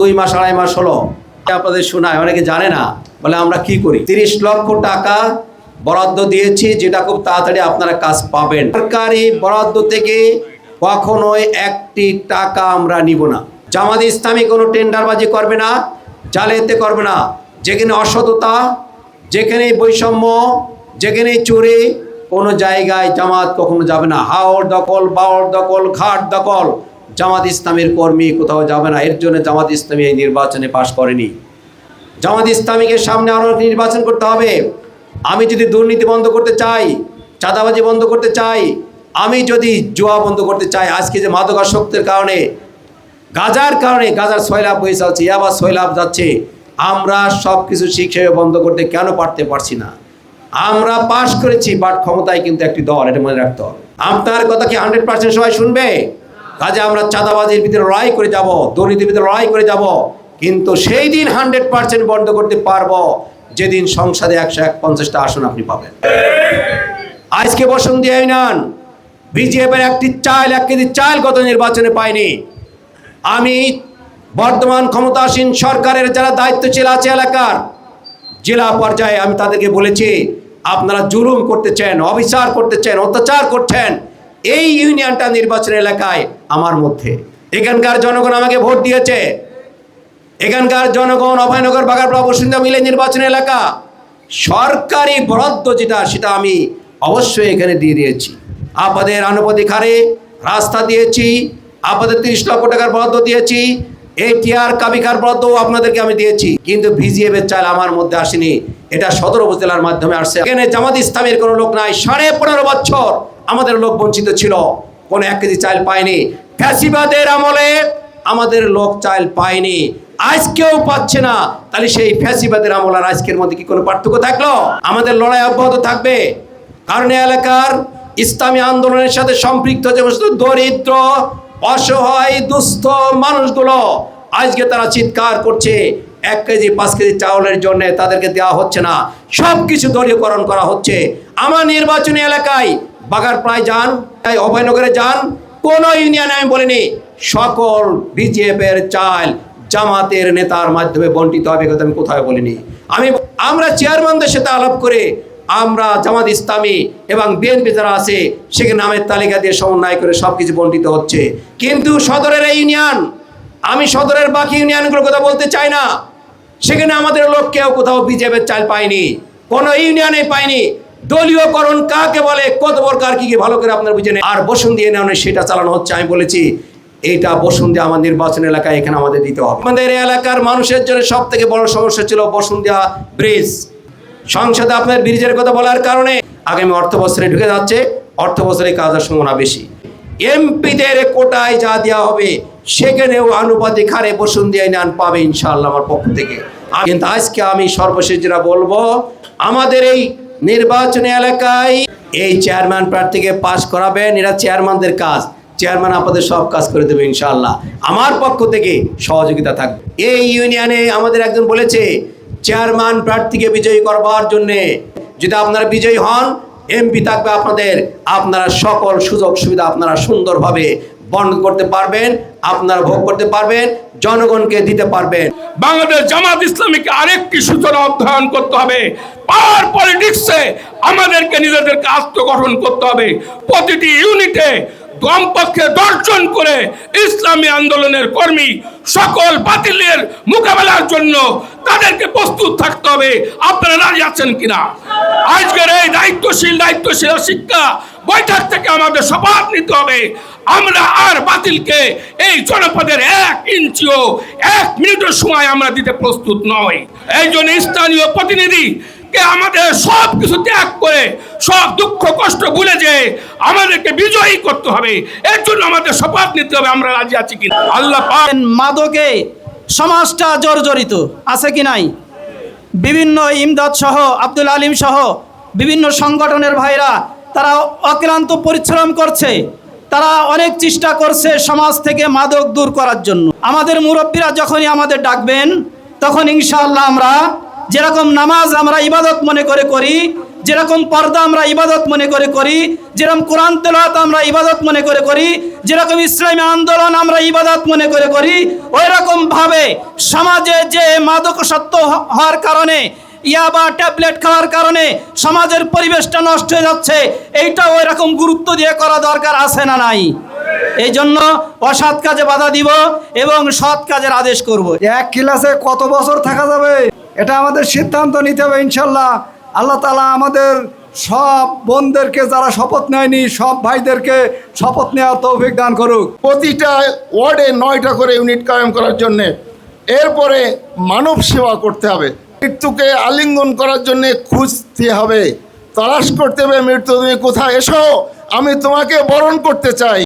2 মাস 2.5 মাস হলো আপনাদের শোনায়, অনেকে জানে না, বলে আমরা কি করি। 30 লক্ষ টাকা বরাদ্দ দিয়েছি, যেটা খুব তাড়াতাড়ি আপনারা কাজ পাবেন। সরকারি বরাদ্দ থেকে কখনোই একটি টাকা আমরা নিব না। জামাত ইসলামী কোনো টেন্ডারবাজি করবে না, জালিয়াতি করবে না। যেখানে অসততা, যেখানে বৈষম্য, যেখানে চুরি, কোনো জায়গায় জামাত কখনো যাবে না। হাওড় দখল, বাওড় দখল, ঘাট দখল, জামাত ইসলামের কর্মী কোথাও যাবে না। এর জন্য জামাত ইসলামী এই নির্বাচনে পাশ করেনি। জামাত ইসলামীকে সামনে আরও নির্বাচন করতে হবে। আমি যদি দুর্নীতি বন্ধ করতে চাই, চাঁদাবাজি বন্ধ করতে চাই, আমি যদি জুয়া বন্ধ করতে চাই, আজকে যে মাদকাসক্তের কারণে, গাজার সয়লাভ হয়ে যাচ্ছে, আবার সয়লাভ যাচ্ছে, আমরা সব কিছু শিখে বন্ধ করতে কেন পারছি না? আমরা পাশ করেছি, বাট ক্ষমতায় কিন্তু একটি দল, এটা মনে রাখতে হবে। আপনার কথা কি 100% সবাই শুনবে? কাজে আমরা চাঁদাবাজির ভিতরে লড়াই করে যাব, দুর্নীতির ভিতরে লড়াই করে যাব, কিন্তু সেই দিন 100% বন্ধ করতে পারবো যেদিন সংসদে 150টা আসন আপনি পাবেন। আজকে বসুন্ধী ইউনিয়ন বিজেপির এক কেজি চাল গত নির্বাচনে পায়নি। আমি বর্তমান ক্ষমতাসীন সরকারের যারা দায়িত্বশীল আছে এলাকার জেলা পর্যায়ে, আমি তাদেরকে বলেছি, আপনারা জুলুম করতেছেন, অবিচার করতেছেন, অত্যাচার করছেন এই ইউনিয়নটা নির্বাচন এলাকায় আমার মধ্যে। এখানকার জনগণ আমাকে ভোট দিয়েছে। এখানকার জনগণ অভয়নগর, বাগারপাড়া, বসুন্ধরা মিলে নির্বাচন এলাকা, সরকারি বরাদ্দ যেটা, সেটা আমি অবশ্যই এখানে দিয়ে দিয়েছি। আপনাদের আনুপাতিক হারে রাস্তা দিয়েছি, আপনাদের 30 লক্ষ টাকার বরাদ্দ দিয়েছি, এটিআর কাবিকার বরাদ্দ আপনাদেরকে আমি দিয়েছি। কিন্তু ভিজিএফের চাল আমার মধ্যে আসেনি, এটা সদর উপজেলার মাধ্যমে আসছে। এখানে জামাত ইসলামের কোনো লোক নাই। 15.5 বছর আমাদের লোক বঞ্চিত ছিল, কোনো 1 কেজি চাল পায়নি। ফ্যাসিবাদের আমলে আমাদের লোক চাল পায়নি, আজকেও পাচ্ছে না। তাহলে সেই ফ্যাসিবাদের আমল আর আজকের মধ্যে কি কোনো পার্থক্য থাকলো? আমাদের লড়াই অব্যাহত থাকবে, কারণ এলাকার ইসলামী আন্দোলনের সাথে সম্পৃক্ত যে দরিদ্র, অসহায়, দুস্থ মানুষগুলো আজকে তারা চিৎকার করছে 1 কেজি 5 কেজি চাউলের জন্য তাদেরকে দেওয়া হচ্ছে না। সব কিছু দলীয়করণ করা হচ্ছে। আমার নির্বাচনী এলাকায় বাগারপাড়ায় যান, অভয়নগরে যান, কোন ইউনিয়নে আমি বলিনি সকল বিজেপির চাল জামাতের নেতার মাধ্যমে বন্টিত হবে, কথা আমি কোথাও বলিনি। আমরা চেয়ারম্যানদের সাথে আলাপ করে আমরা জামাত ইসলামী এবং বিএনপি যারা আছে সেখানে নামের তালিকা দিয়ে সমন্বয় করে সব কিছু বন্টিত হচ্ছে। কিন্তু সদরের এই ইউনিয়ন, আমি সদরের বাকি ইউনিয়নগুলোর কথা বলতে চাই না, সেখানে আমাদের লোক কেউ কোথাও বিজেপির চাল পায়নি, কোনো ইউনিয়নে পায়নি। দলীয়করণ কাকে বলে, কত প্রকার কি ভালো করে আপনারা বুঝে নেন। আর বসুন্ধী ইউনিয়নে সেটা চালানো হচ্ছে। আমি বলেছি এইটা বসুন্ধী আমার নির্বাচন এলাকায়, এখানে আমাদের দিতে হবে। আমাদের এলাকার মানুষের জন্য সব থেকে বড় সমস্যা ছিল বসুন্ধিয়া ব্রিজ। সংসদে আপনার ব্রিজের কথা বলার কারণে আগামী অর্থ বছরে ঢুকে যাচ্ছে, অর্থ বছরে কাজের সম্ভাবনা বেশি। এমপিদের কোটায় যা দেওয়া হবে সেখানেও আনুপাতিক হারে বসুন্ধীয়া ইউনিয়ন পাবে ইনশাআল্লাহ আমার পক্ষ থেকে। কিন্তু আজকে আমি সর্বশেষ যেটা বলবো, আমাদের এই নির্বাচনী এলাকায় এই চেয়ারম্যান প্রার্থীকে পাশ করাবেন, এরা চেয়ারম্যানদের কাজ। চেয়ারম্যান আপনাদের সব কাজ করে দেবে ইনশাআল্লাহ, আমার পক্ষ থেকে সহযোগিতা থাকবে। এই ইউনিয়নে আমাদের একজন বলেছে চেয়ারম্যান প্রার্থীকে বিজয়ী করবার জন্যে যদি আপনারা বিজয়ী হন, এমপি থাকবে আপনাদের, আপনারা সকল সুযোগ সুবিধা আপনারা সুন্দরভাবে বন্ধ করতে পারবেন, আপনারা ভোগ করতে পারবেন, জনগণকে দিতে পারবেন। বাংলাদেশ জামাত ইসলামীকে আরেকটি সূচনা অধ্যয়ন করতে হবে। পাওয়ার পলিটিক্সে আমাদেরকে নিজেদেরকে আত্মগঠন করতে হবে। প্রতিটি ইউনিটে কমপক্ষে 10 জন করে ইসলামী আন্দোলনের কর্মী সকল বাতিলের মোকাবেলার জন্য তাদেরকে প্রস্তুত থাকতে হবে। আপনারা রাজি আছেন কিনা? আজকের এই দায়িত্বশীল শিক্ষা বৈঠক থেকে আমাদের শপথ নিতে হবে, আমরা আর বাতিলকে এই জনপদের 1 ইঞ্চিও 1 মিনিটের সময় আমরা দিতে প্রস্তুত নই। এই জন্য স্থানীয় প্রতিনিধি কে আমাদের সব কিছু ত্যাগ করে, সব দুঃখ কষ্ট ভুলে যে আমাদেরকে বিজয়ী করতে হবে। এর জন্য আমাদের শপথ নিতে হবে, আমরা রাজি আছি কিনা। আল্লাহ পাক মাদকে সমাজটা জর্জরিত আছে কি নাই? বিভিন্ন ইমদাদ সহ, আব্দুল আলিম সহ বিভিন্ন সংগঠনের ভাইরা তারা অক্লান্ত পরিশ্রম করছে, তারা অনেক চেষ্টা করছে সমাজ থেকে মাদক দূর করার জন্য। আমাদের মুরব্বীরা যখনই আমাদের ডাকবেন তখন ইনশাআল্লাহ আমরা যেরকম নামাজ আমরা ইবাদত মনে করে করি, যেরকম পর্দা আমরা ইবাদত মনে করে করি, যেরকম কোরআন তেলাওয়াত আমরা ইবাদত মনে করে করি, যেরকম ইসলামী আন্দোলন আমরা ইবাদত মনে করে করি, ওই রকম ভাবে সমাজে যে মাদকাসক্ত হওয়ার কারণে, ইয়াবা ট্যাবলেট খাওয়ার কারণে সমাজের পরিবেশটা নষ্ট হয়ে যাচ্ছে, এইটা ওই রকম গুরুত্ব দিয়ে করা দরকার আছে না নাই? এই জন্য অসৎ কাজে বাধা দিব এবং সৎ কাজের আদেশ করব। এক ক্লাসে কত বছর থাকা যাবে এটা আমাদের সিদ্ধান্ত নিতে হবে ইনশাল্লাহ। আল্লাহ তাআলা আমাদের সব বোনদেরকে যারা শপথ নেয়নি সব ভাইদেরকে শপথ নেওয়ার তৌফিক দান করুক। প্রতিটা ওয়ার্ডে 9টা করে ইউনিট কায়েম করার জন্যে, এরপরে মানব সেবা করতে হবে, মৃত্যুকে আলিঙ্গন করার জন্যে খুঁজতে হবে, তালাশ করতে হবে মৃত্যু, তুমি কোথায়, এসো আমি তোমাকে বরণ করতে চাই।